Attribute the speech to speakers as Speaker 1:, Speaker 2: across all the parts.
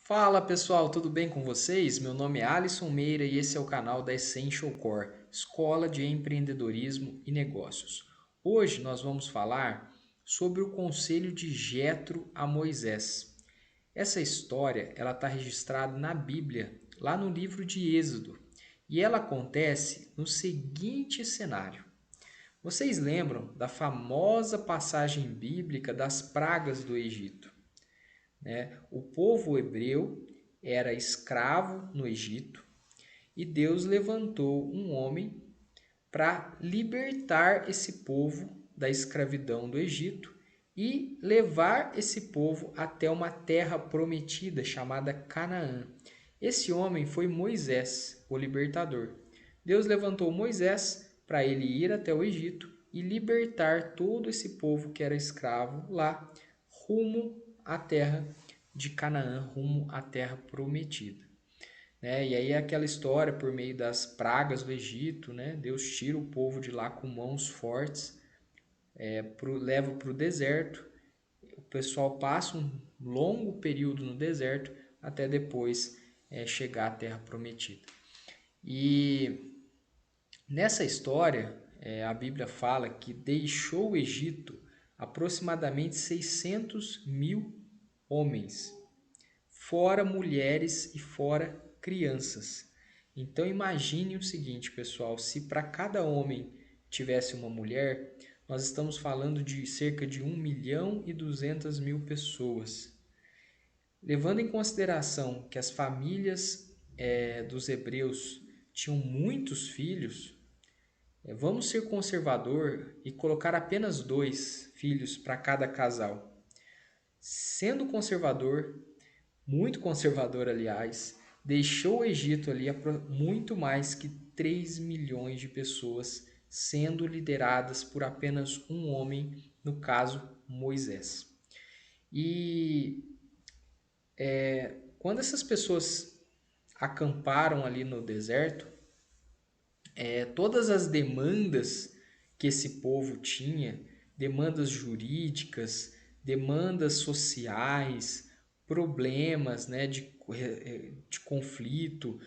Speaker 1: Fala pessoal, tudo bem com vocês? Meu nome é Alisson Meira e esse é o canal da Essential Core, Escola de Empreendedorismo e Negócios. Hoje nós vamos falar sobre o conselho de Jetro a Moisés. Essa história ela está registrada na Bíblia, lá no livro de Êxodo, e ela acontece no seguinte cenário. Vocês lembram da famosa passagem bíblica das pragas do Egito? Né? O povo hebreu era escravo no Egito e Deus levantou um homem para libertar esse povo da escravidão do Egito e levar esse povo até uma terra prometida chamada Canaã. Esse homem foi Moisés, o libertador. Deus levantou Moisés para ele ir até o Egito e libertar todo esse povo que era escravo lá, rumo à terra de Canaã, rumo à terra prometida. Né? E aí é aquela história por meio das pragas do Egito, né? Deus tira o povo de lá com mãos fortes, leva para o deserto. O pessoal passa um longo período no deserto até depois chegar à terra prometida. E nessa história, a Bíblia fala que deixou o Egito aproximadamente 600 mil homens, fora mulheres e fora crianças. Então imagine o seguinte, pessoal, se para cada homem tivesse uma mulher, nós estamos falando de cerca de 1.200.000 pessoas. Levando em consideração que as famílias dos hebreus tinham muitos filhos, vamos ser conservador e colocar apenas 2 filhos para cada casal. Sendo conservador, muito conservador, aliás, deixou o Egito ali muito mais que 3 milhões de pessoas sendo lideradas por apenas um homem, no caso Moisés. E quando essas pessoas acamparam ali no deserto, todas as demandas que esse povo tinha, demandas jurídicas, demandas sociais, problemas, né, de conflito,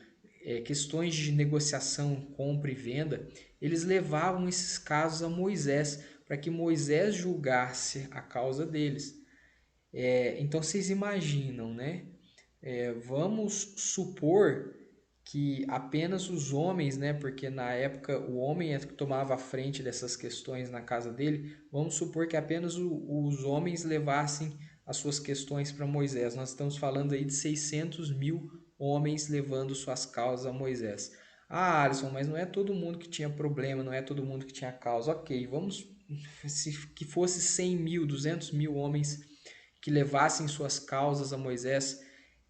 Speaker 1: questões de negociação, compra e venda, eles levavam esses casos a Moisés para que Moisés julgasse a causa deles. Então vocês imaginam, né? Vamos supor que apenas os homens, né, porque na época o homem é que tomava a frente dessas questões na casa dele, vamos supor que apenas os homens levassem as suas questões para Moisés. Nós estamos falando aí de 600 mil homens levando suas causas a Moisés. Ah, Alisson, mas não é todo mundo que tinha problema, não é todo mundo que tinha causa. Ok, vamos, se que fosse 100 mil, 200 mil homens que levassem suas causas a Moisés,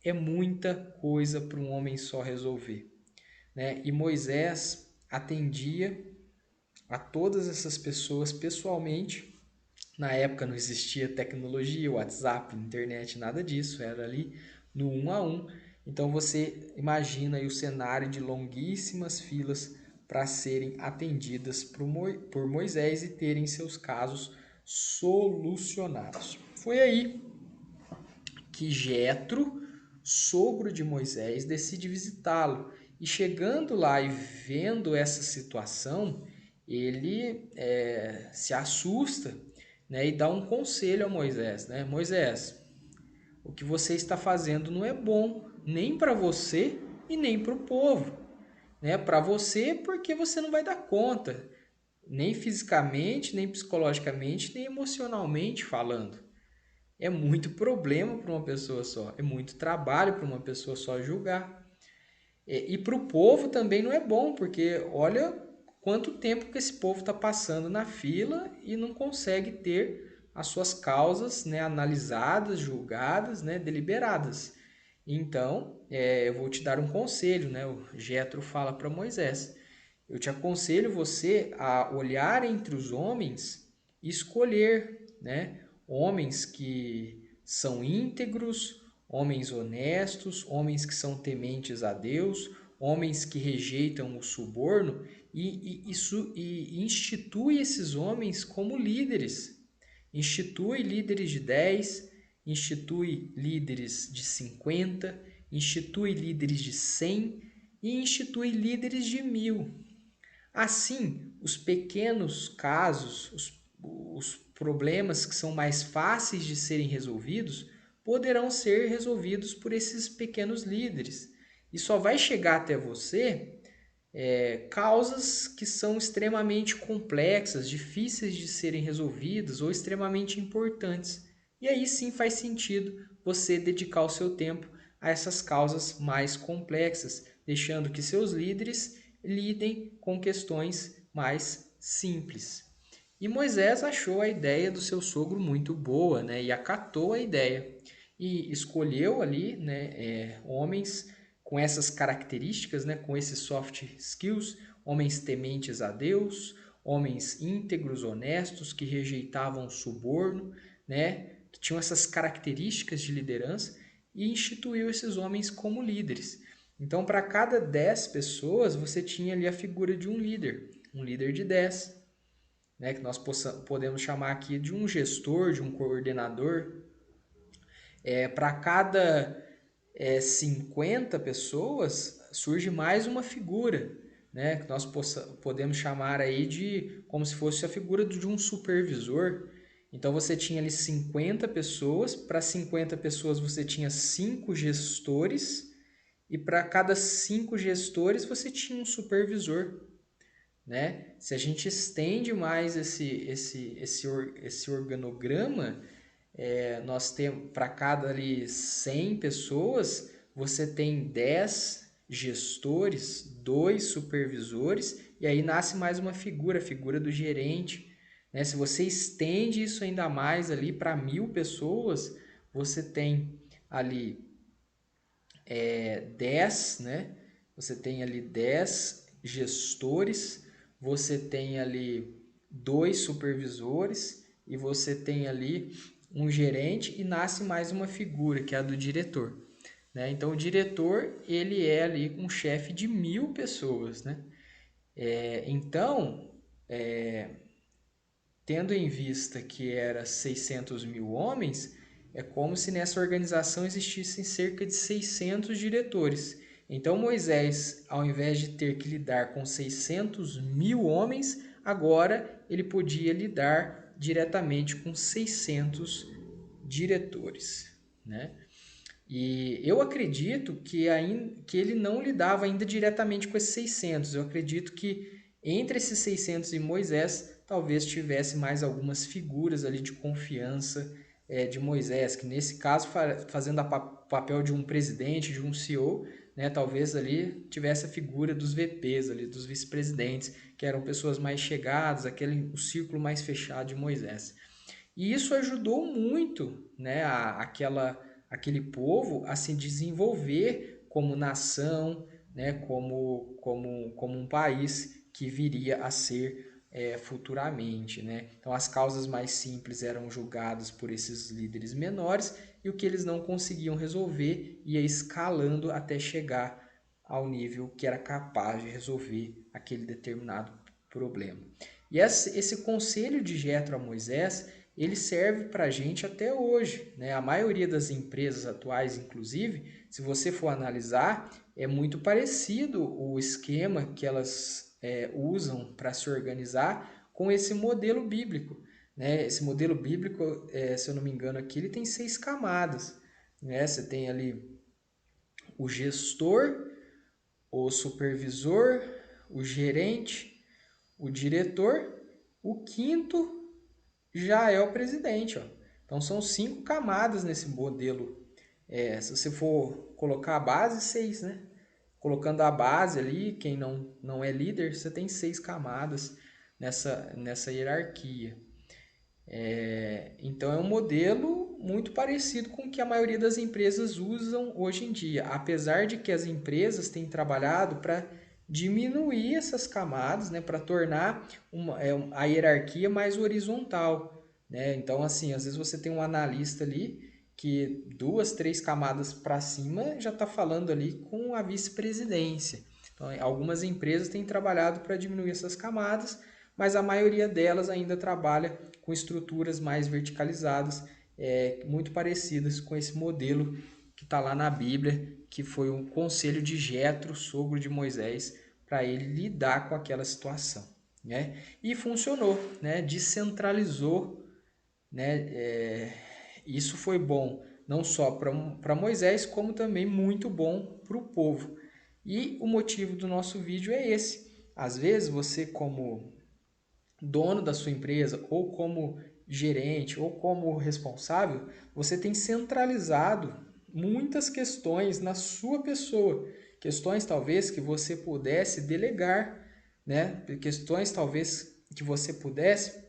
Speaker 1: é muita coisa para um homem só resolver. Né? E Moisés atendia a todas essas pessoas pessoalmente. Na época não existia tecnologia, WhatsApp, internet, nada disso, era ali no um a um. Então você imagina aí o cenário de longuíssimas filas para serem atendidas por Moisés e terem seus casos solucionados. Foi aí que Jetro, sogro de Moisés, decide visitá-lo. E chegando lá e vendo essa situação, ele se assusta, né, e dá um conselho a Moisés, né? Moisés, o que você está fazendo não é bom nem para você e nem para o povo, né? Para você porque você não vai dar conta, nem fisicamente, nem psicologicamente, nem emocionalmente falando. É muito problema para uma pessoa só, é muito trabalho para uma pessoa só julgar. E para o povo também não é bom, porque olha quanto tempo que esse povo está passando na fila e não consegue ter as suas causas, né, analisadas, julgadas, né, deliberadas. Então, eu vou te dar um conselho, né? O Jetro fala para Moisés. Eu te aconselho você a olhar entre os homens e escolher, né, homens que são íntegros, homens honestos, homens que são tementes a Deus, homens que rejeitam o suborno e institui esses homens como líderes. Institui líderes de 10, institui líderes de 50, institui líderes de 100 e institui líderes de 1000. Assim, os pequenos casos, os problemas que são mais fáceis de serem resolvidos, poderão ser resolvidos por esses pequenos líderes. E só vai chegar até você causas que são extremamente complexas, difíceis de serem resolvidas ou extremamente importantes. E aí sim faz sentido você dedicar o seu tempo a essas causas mais complexas, deixando que seus líderes lidem com questões mais simples. E Moisés achou a ideia do seu sogro muito boa, né? E acatou a ideia. E escolheu ali, né, homens com essas características, né, com esses soft skills, homens tementes a Deus, homens íntegros, honestos, que rejeitavam o suborno, né, que tinham essas características de liderança, e instituiu esses homens como líderes. Então, para cada 10 pessoas, você tinha ali a figura de um líder de 10, né, que nós podemos chamar aqui de um gestor, de um coordenador. Para cada 50 pessoas, surge mais uma figura, né, que nós podemos chamar aí de como se fosse a figura de um supervisor. Então você tinha ali 50 pessoas, para 50 pessoas você tinha 5 gestores, e para cada 5 gestores você tinha um supervisor. Né? Se a gente estende mais esse organograma, nós temos para cada ali 100 pessoas, você tem 10 gestores, 2 supervisores, e aí nasce mais uma figura, a figura do gerente. Né? Se você estende isso ainda mais ali para 1000 pessoas, você tem ali 10, né? Você tem ali 10 gestores, você tem ali 2 supervisores e você tem ali um gerente, e nasce mais uma figura, que é a do diretor. Né? Então, o diretor, ele é ali um chefe de 1000 pessoas. Né? Então, tendo em vista que era 600 mil homens, é como se nessa organização existissem cerca de 600 diretores. Então Moisés, ao invés de ter que lidar com 600 mil homens, agora ele podia lidar diretamente com 600 diretores. Né? E eu acredito que ele não lidava ainda diretamente com esses 600. Eu acredito que entre esses 600 e Moisés, talvez tivesse mais algumas figuras ali de confiança de Moisés, que nesse caso, fazendo o papel de um presidente, de um CEO, né, talvez ali tivesse a figura dos VPs, ali, dos vice-presidentes, que eram pessoas mais chegadas, o círculo mais fechado de Moisés. E isso ajudou muito, né, aquele povo a se desenvolver como nação, né, como um país que viria a ser futuramente. Né? Então, as causas mais simples eram julgadas por esses líderes menores, e o que eles não conseguiam resolver ia escalando até chegar ao nível que era capaz de resolver aquele determinado problema. E esse conselho de Jetro a Moisés, ele serve para a gente até hoje. Né? A maioria das empresas atuais, inclusive, se você for analisar, é muito parecido o esquema que elas usam para se organizar com esse modelo bíblico. Né? Esse modelo bíblico, se eu não me engano aqui, ele tem 6 camadas. Né? Você tem ali o gestor, o supervisor, o gerente, o diretor. O quinto já é o presidente. Ó. Então são 5 camadas nesse modelo. Se você for colocar a base, 6, né? Colocando a base ali, quem não é líder, você tem 6 camadas nessa hierarquia. Então é um modelo muito parecido com o que a maioria das empresas usam hoje em dia, apesar de que as empresas têm trabalhado para diminuir essas camadas, né, para tornar a hierarquia mais horizontal. Né? Então, assim, às vezes você tem um analista ali que 2, 3 camadas para cima já está falando ali com a vice-presidência. Então, algumas empresas têm trabalhado para diminuir essas camadas, mas a maioria delas ainda trabalha com estruturas mais verticalizadas, muito parecidas com esse modelo que está lá na Bíblia, que foi um conselho de Jetro, sogro de Moisés, para ele lidar com aquela situação, né? E funcionou, né? Descentralizou, né? Isso foi bom não só para Moisés, como também muito bom para o povo. E o motivo do nosso vídeo é esse. Às vezes você, como dono da sua empresa, ou como gerente, ou como responsável, você tem centralizado muitas questões na sua pessoa. Questões talvez que você pudesse delegar, né? Questões talvez que você pudesse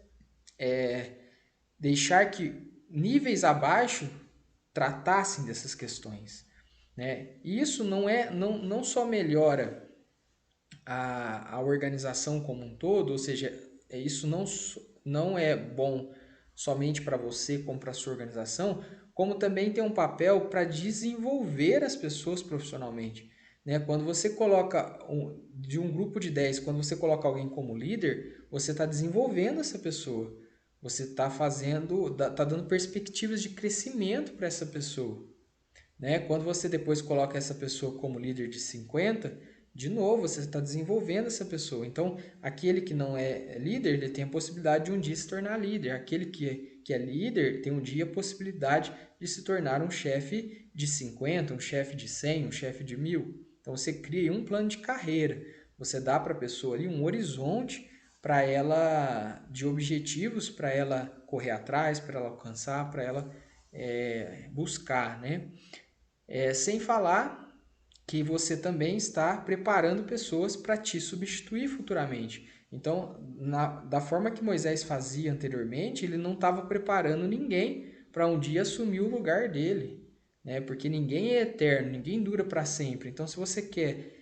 Speaker 1: deixar que níveis abaixo tratassem dessas questões, né? E isso não só melhora a organização como um todo, ou seja, isso não é bom somente para você como para a sua organização, como também tem um papel para desenvolver as pessoas profissionalmente, né? Quando você coloca de um grupo de 10, quando você coloca alguém como líder, você está desenvolvendo essa pessoa. Você está dando perspectivas de crescimento para essa pessoa, né? Quando você depois coloca essa pessoa como líder de 50, de novo, você está desenvolvendo essa pessoa. Então, aquele que não é líder, ele tem a possibilidade de um dia se tornar líder. Aquele que é líder tem um dia a possibilidade de se tornar um chefe de 50, um chefe de 100, um chefe de 1000. Então, você cria um plano de carreira. Você dá para a pessoa ali um horizonte para ela, de objetivos para ela correr atrás, para ela alcançar, para ela buscar, né? Sem falar que você também está preparando pessoas para te substituir futuramente. Então, da forma que Moisés fazia anteriormente, ele não estava preparando ninguém para um dia assumir o lugar dele, né? Porque ninguém é eterno, ninguém dura para sempre. Então, se você quer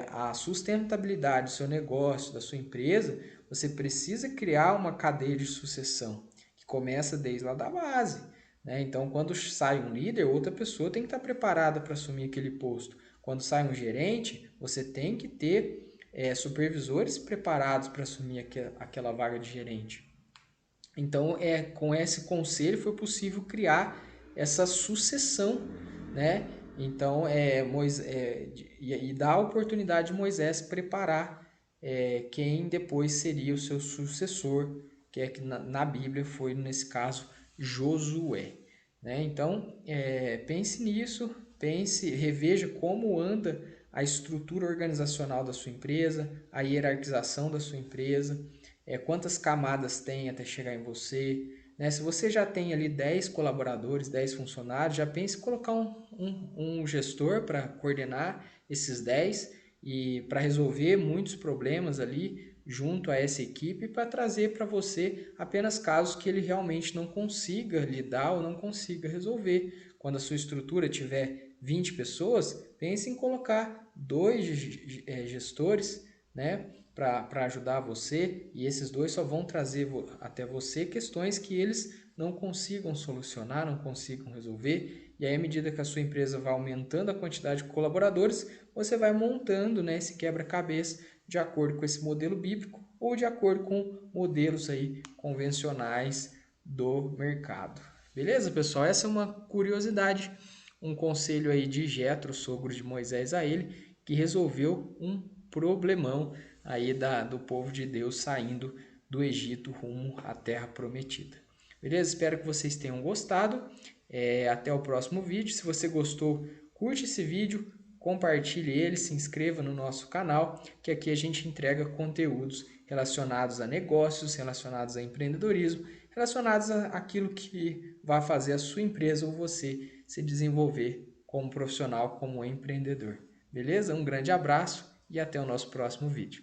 Speaker 1: a sustentabilidade do seu negócio, da sua empresa, você precisa criar uma cadeia de sucessão que começa desde lá da base, né? Então, quando sai um líder, outra pessoa tem que estar preparada para assumir aquele posto. Quando sai um gerente, você tem que ter supervisores preparados para assumir aquela vaga de gerente. Então, com esse conselho foi possível criar essa sucessão, né? Então, e dar a oportunidade de Moisés preparar quem depois seria o seu sucessor, que é que na Bíblia foi, nesse caso, Josué, né? Então, pense nisso, reveja como anda a estrutura organizacional da sua empresa, a hierarquização da sua empresa, quantas camadas tem até chegar em você, né? Se você já tem ali 10 colaboradores, 10 funcionários, já pense em colocar um gestor para coordenar esses 10 e para resolver muitos problemas ali junto a essa equipe, para trazer para você apenas casos que ele realmente não consiga lidar ou não consiga resolver. Quando a sua estrutura tiver 20 pessoas, pense em colocar 2 gestores, né, para ajudar você, e esses 2 só vão trazer até você questões que eles não consigam solucionar, não consigam resolver. E aí, à medida que a sua empresa vai aumentando a quantidade de colaboradores, você vai montando, né, esse quebra-cabeça de acordo com esse modelo bíblico ou de acordo com modelos aí convencionais do mercado. Beleza, pessoal? Essa é uma curiosidade, um conselho aí de Jetro, sogro de Moisés, a ele, que resolveu um problemão aí do povo de Deus saindo do Egito rumo à Terra Prometida. Beleza? Espero que vocês tenham gostado. Até o próximo vídeo. Se você gostou, curte esse vídeo, compartilhe ele, se inscreva no nosso canal, que aqui a gente entrega conteúdos relacionados a negócios, relacionados a empreendedorismo, relacionados àquilo que vai fazer a sua empresa ou você se desenvolver como profissional, como empreendedor. Beleza? Um grande abraço e até o nosso próximo vídeo.